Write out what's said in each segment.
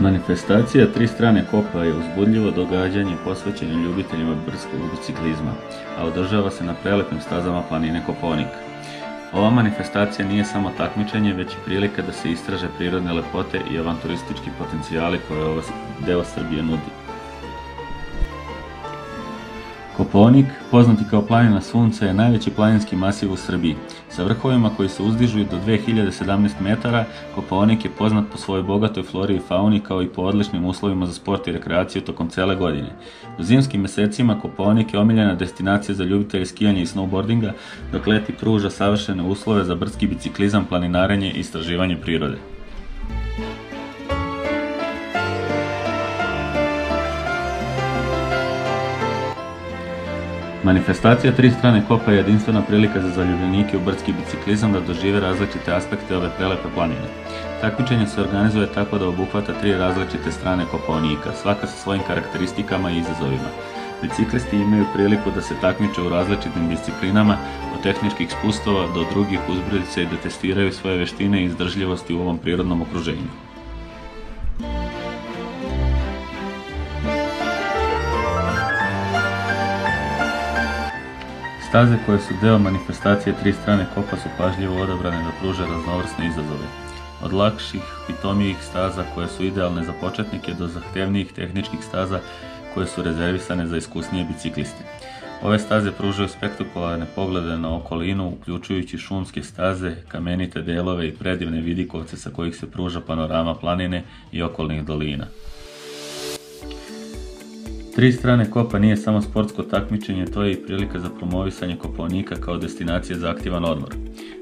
Manifestacija Tri strane kopa je uzbudljivo događanje posvećeno ljubiteljima brdskog biciklizma, a održava se na prelepim stazama planine Kopaonik. Ova manifestacija nije samo takmičenje, već i prilika da se istraže prirodne lepote i avanturistički potencijali koje ovaj deo Srbije nudi. Kopaonik, poznati kao planina sunca, je najveći planinski masiv u Srbiji. Sa vrhovima koji se uzdižu do 2017 metara, Kopaonik je poznat po svojoj bogatoj flori i fauni kao i po odličnim uslovima za sport i rekreaciju tokom cele godine. U zimskim mesecima Kopaonik je omiljena destinacija za ljubitelje skijanja i snowboardinga, dok leti pruža savršene uslove za brdski biciklizam, planinarenje i istraživanje prirode. Manifestacija Tri strane kopa je jedinstvena prilika za zaljubljenike u brdski biciklizam da dožive različite aspekte ove prelepe planine. Takmičenje se organizuje tako da obuhvata 3 različite strane Kopaonika, svaka sa svojim karakteristikama i izazovima. Biciklisti imaju priliku da se takmiče u različitim disciplinama, od tehničkih spustova do drugih uzbrdica i da testiraju svoje veštine i izdržljivosti u ovom prirodnom okruženju. Staze koje su deo manifestacije Tri strane kopa su pažljivo odabrane da pruže raznovrsne izazove. Od lakših, pitomijih staza koje su idealne za početnike do zahtevnijih tehničkih staza koje su rezervisane za iskusnije bicikliste. Ove staze pružaju spektakularne poglede na okolinu, uključujući šumske staze, kamenite delove i predivne vidikovce sa kojih se pruža panorama planine i okolnih dolina. Tri strane kopa nije samo sportsko takmičenje, to je i prilika za promovisanje Kopaonika kao destinacije za aktivan odmor.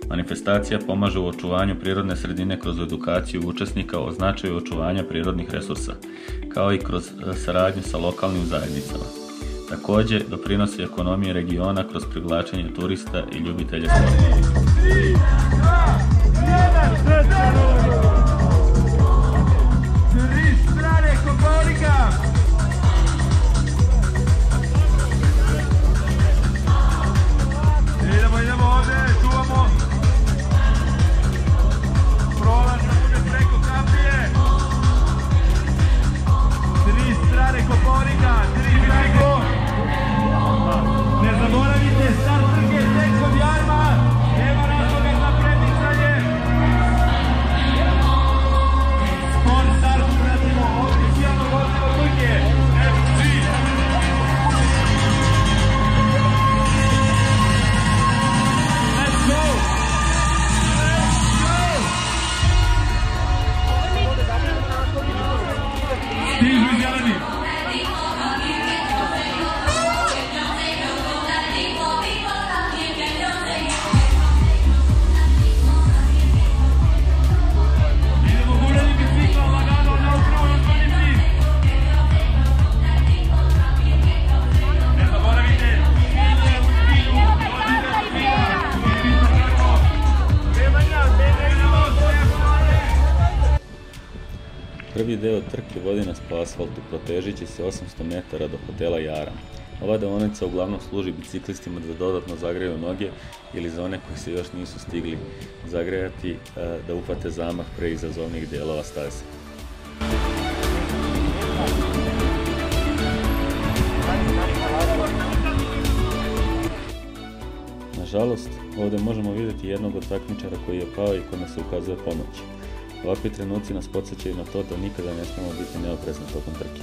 Manifestacija pomaže u očuvanju prirodne sredine kroz edukaciju učesnika o značaju očuvanja prirodnih resursa, kao i kroz saradnju sa lokalnim zajednicama. Takođe, doprinosi ekonomije regiona kroz privlačenje turista i ljubitelja sporta. Prvi deo trke vodi nas po asfaltu, protežeći se 800 metara do hotela Jaram. Ova deonica uglavnom služi biciklistima da dodatno zagreju noge ili za one koji se još nisu stigli zagrejati da uhvate zamah pre izazovnih delova staze. Nažalost, ovde možemo vidjeti jednog od takmičara koji je pao i kome se ukazuje pomoć. Ovakvi trenuci nas podsjećaju na to da nikada ne smemo biti neoprezni tokom trke.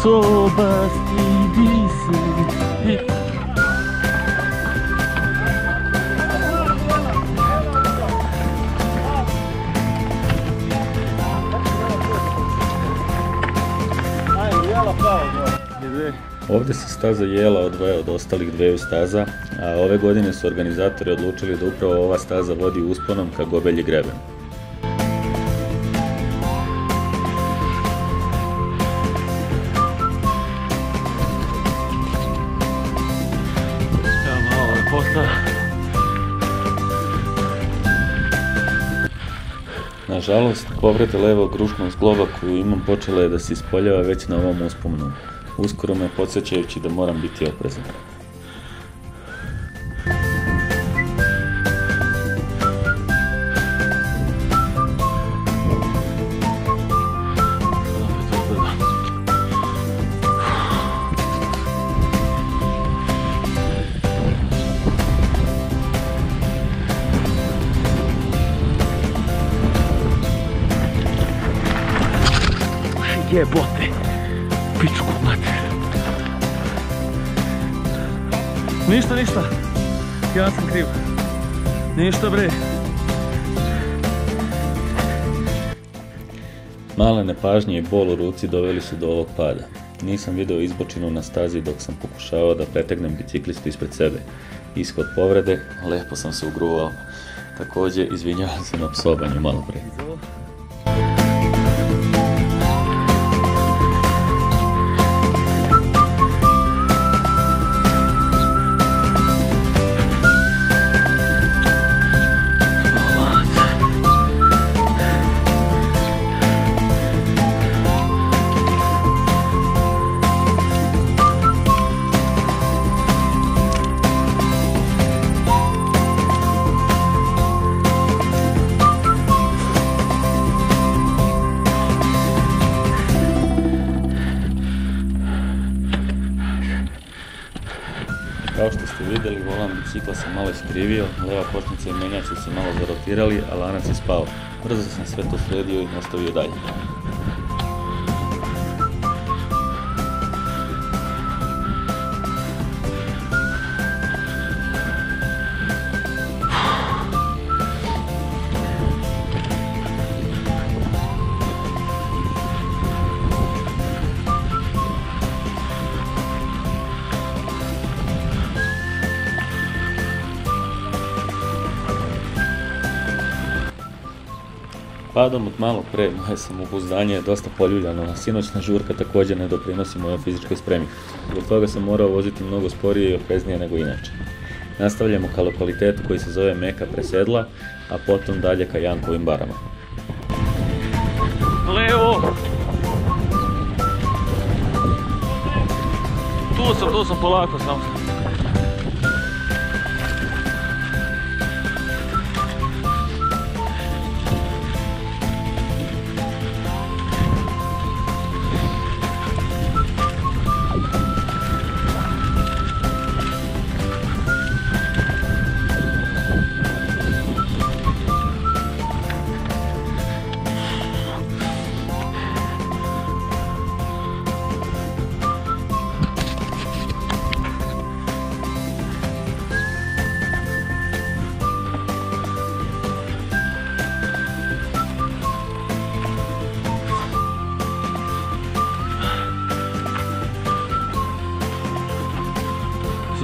soba stidi se. Ovdje se staza Jela odvaja od ostalih dveju staza, a ove godine su organizatori odlučili da upravo ova staza vodi usponom ka Gobelji greben. Evo malo lepota. Nažalost, povrede levog ručnog zgloba koju imam počela je da se ispoljava već na ovom uspomenu. Uskoro me podsjećajući da moram biti oprezan. Jebote, pičku mater. Ništa, ja sam kriv. Ništa bre. Male nepažnje i bol u ruci doveli su do ovog pada. Nisam video izbočinu na stazi dok sam pokušavao da pretegnem biciklistu ispred sebe. Ishod povrede, lepo sam se ugruvao. Također izvinjavam se na psobanju malo pre. Kao što ste vidjeli, volan bicikla sam malo iskrivio, leva kočnica i menjač su se malo zarotirali, a lanac je spao. Brzo sam sve to sredio i nastavio dalje. Padom od malo pre, moje samopouzdanje je dosta poljuljano, a sinoćna žurka također ne doprinosi mojoj fizičkoj spremi. Zbog toga sam morao voziti mnogo sporije i opreznije nego inače. Nastavljamo ka lokalitetu koji se zove Meka Presedla, a potom dalje ka Jankovim barama. Levo! Tu sam polako sam.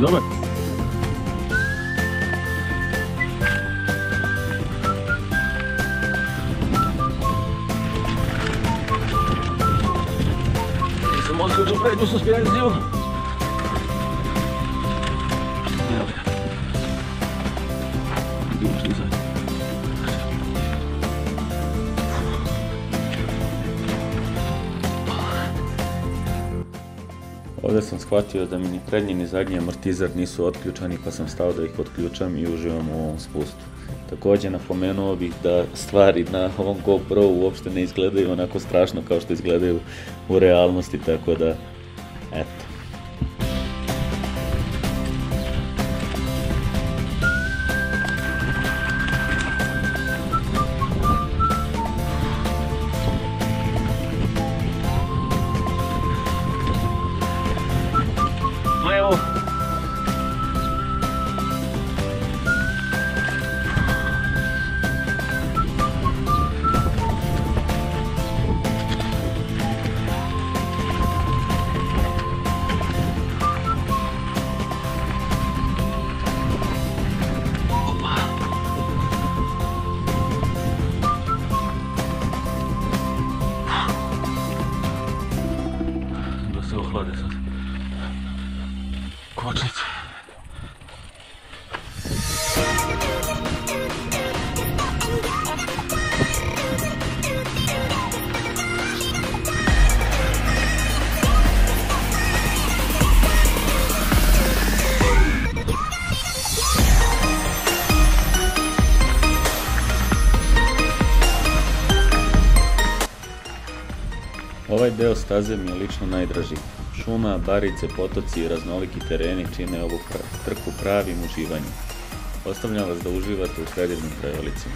Dobar. Nisam otključio prednju suspenziju. Evo ga. Uključio zadnju. Ovdje sam shvatio da mi ni prednji ni zadnji amortizer nisu otključani, pa sam stao da ih otključam i uživam u ovom spustu. Također napomenuo bih da stvari na ovom GoPro uopšte ne izgledaju onako strašno kao što izgledaju u realnosti, tako da, eto. kočnice. Ovaj deo staze mi je lično najdraži. Šuma, barice, potoci i raznoliki tereni čine ovu trku pravim uživanjem. Ostavljam vas da uživate u predivnim krajolicima.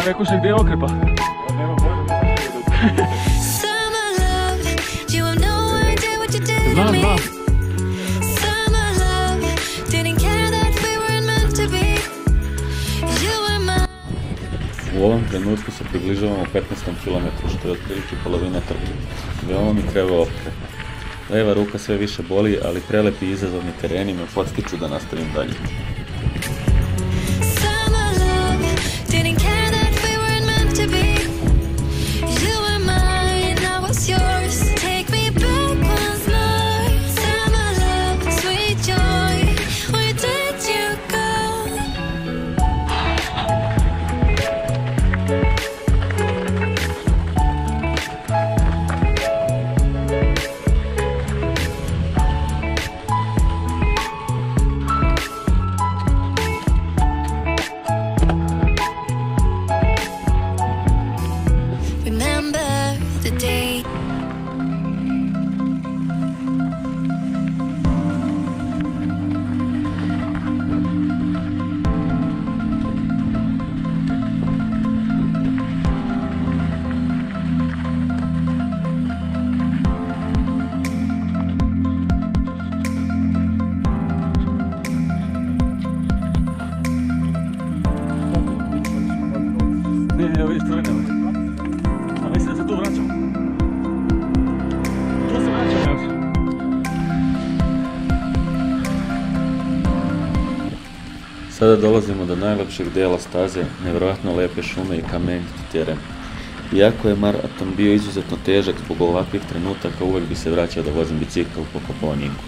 Rekao se gdje je okrepa? Znam. U ovom trenutku se približavamo 15. km, što je otprilike polovina trke. Veoma mi treba oprema. Leva ruka sve više boli, ali prelepi izazovni tereni me podstiču da nastavim dalje. Sada dolazimo do najlepšeg dijela staze, nevjerojatno lepe šume i kameniti teren. Iako je maraton bio izuzetno težak zbog ovakvih trenutaka, uvijek bi se vraćao da vozim bicikl po Kopaoniku.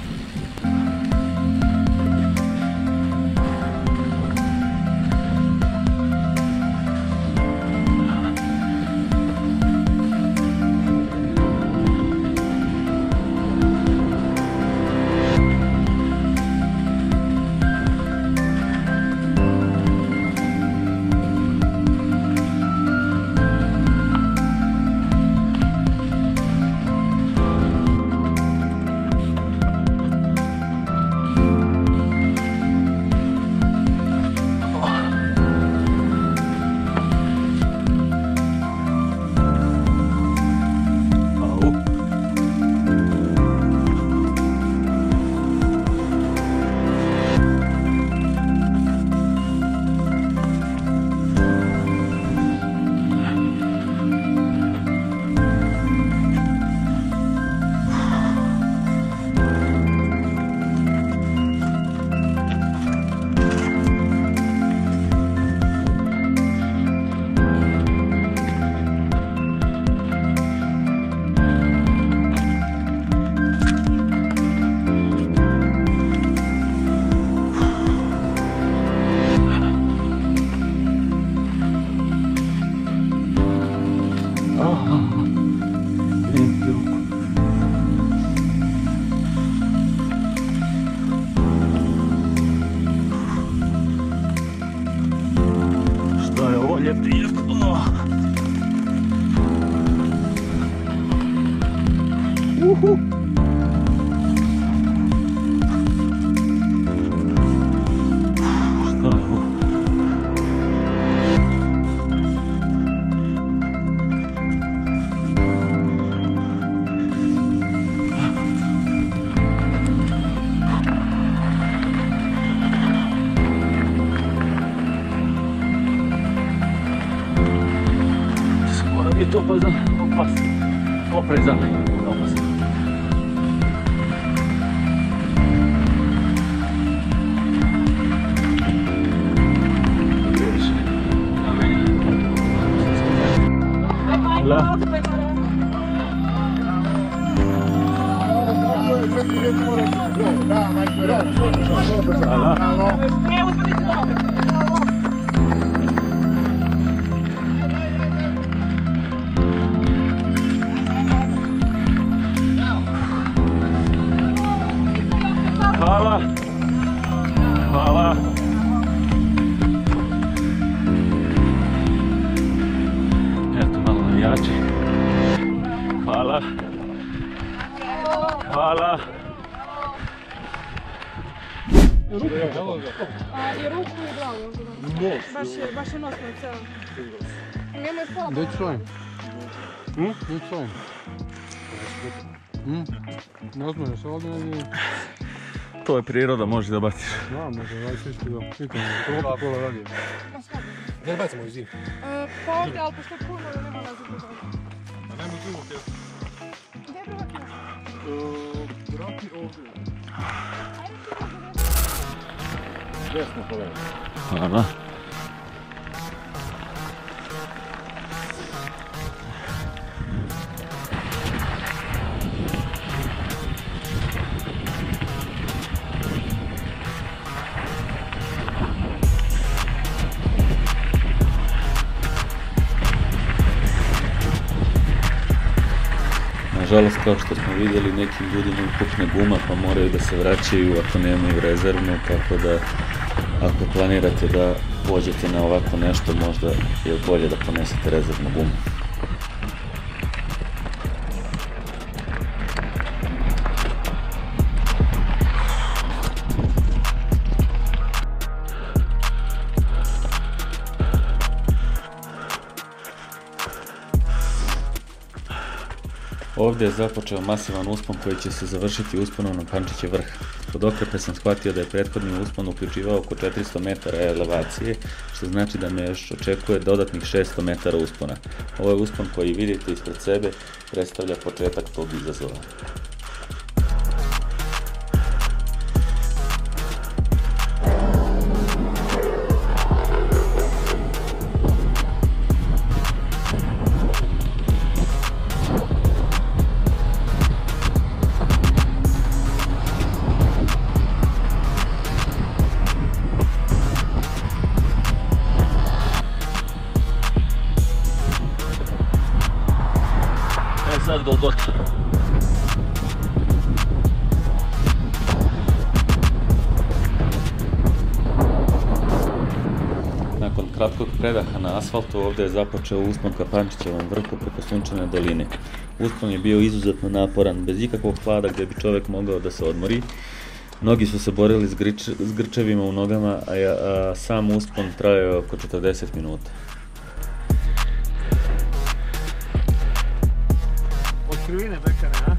Oprezan. Hvala. Hvala. Eto, malo navijači. Hvala. Hvala. I ruku i glavu. Baš je nosno celo. Nemoj pola. Gdje ću svojim? Gdje ću svojim? Ne uzmeš se ovdje ili... To je priroda, možeš da baciš. Da, može, daj se isto da. Nikam, to pola radi. Gdje bacimo iz zim? Pa ovdje, ali pošto je puno, nema razlika da ovdje. A nema tu ovdje? Gdje je prvak mjesta? Vrati ovdje. Desno polevo. Hvala. Nažalost, kao što smo vidjeli, nekim ljudima pukne guma pa moraju da se vraćaju ako nemaju rezervnu, tako da ako planirate da pođete na ovako nešto, možda je bolje da ponesete rezervnu gumu. Ovdje je započeo masivan uspon koji će se završiti usponom na Pančićev vrh. Kod okrepe sam shvatio da je prethodni uspon uključivao oko 400 metara elevacije, što znači da me još očekuje dodatnih 600 metara uspona. Ovo je uspon koji vidite ispred sebe, predstavlja početak tog izazova. sad Golgota. Nakon kratkog predaha na asfaltu ovdje je započeo uspon ka Pančićevom vrhu preko Sunčane doline. Uspon je bio izuzetno naporan, bez ikakvog hlada gdje bi čovjek mogao da se odmori. Mnogi su se borili s grčevima u nogama, a sam uspon trajao oko 40 minuta. Od krivine bekane, a?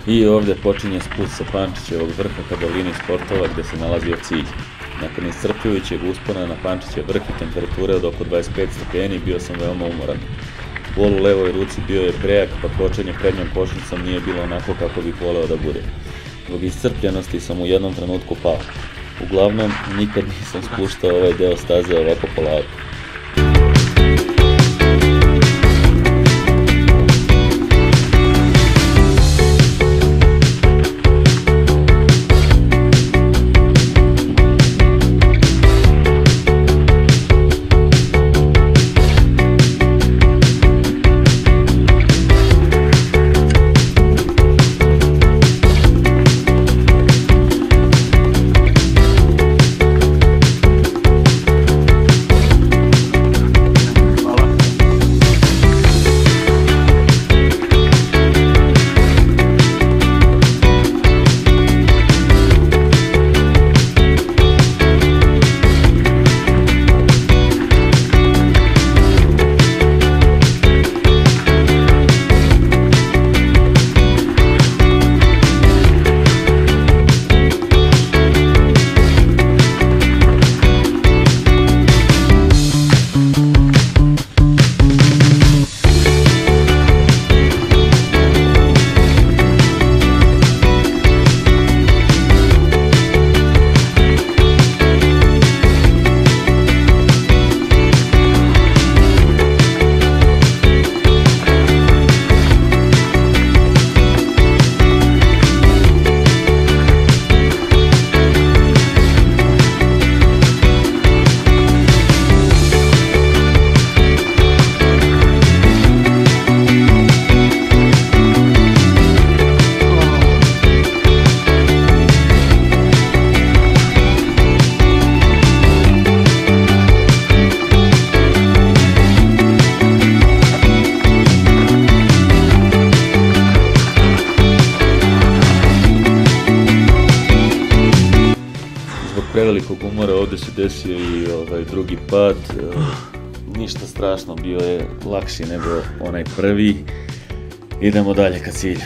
I ovdje počinje spust sa Pančićevog vrha ka dolini sportova gdje se nalazio cilj. Nakon iscrpljujućeg uspona na Pančićev vrh i temperature od oko 25 stepeni bio sam veoma umoran. Bol u levoj ruci bio je prejak, pa kročenje prednjom kočnicom nije bilo onako kako bih voleo da bude. Zbog iscrpljenosti sam u jednom trenutku pao. Uglavnom, nikad nisam spuštao ovaj deo staze ovako polako. Prevelikog umora ovdje se desio i drugi pad. Ništa strašno, bio je lakši nego onaj prvi. Idemo dalje ka cilju.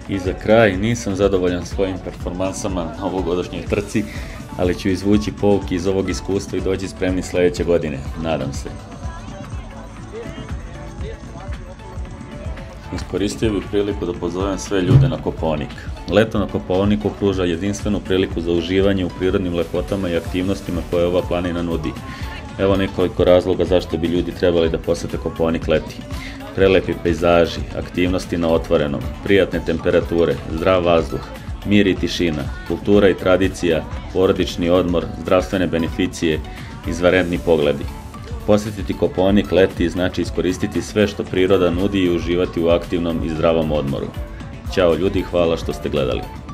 I za kraj, nisam zadovoljan svojim performansama na ovogodišnjoj trci. ali ću izvući pouke iz ovog iskustva i doći spremni sljedeće godine, nadam se. Iskoristio bih priliku da pozovem sve ljude na Kopaonik. Leto na Kopaoniku pruža jedinstvenu priliku za uživanje u prirodnim lepotama i aktivnostima koje ova planina nudi. Evo nekoliko razloga zašto bi ljudi trebali da posete Kopaonik leti. Prelepi pejzaži, aktivnosti na otvorenom, prijatne temperature, zdrav vazduh, mir i tišina, kultura i tradicija, porodični odmor, zdravstvene beneficije, izvanredni pogledi. Posjetiti Kopaonik leti znači iskoristiti sve što priroda nudi i uživati u aktivnom i zdravom odmoru. Ćao ljudi, hvala što ste gledali.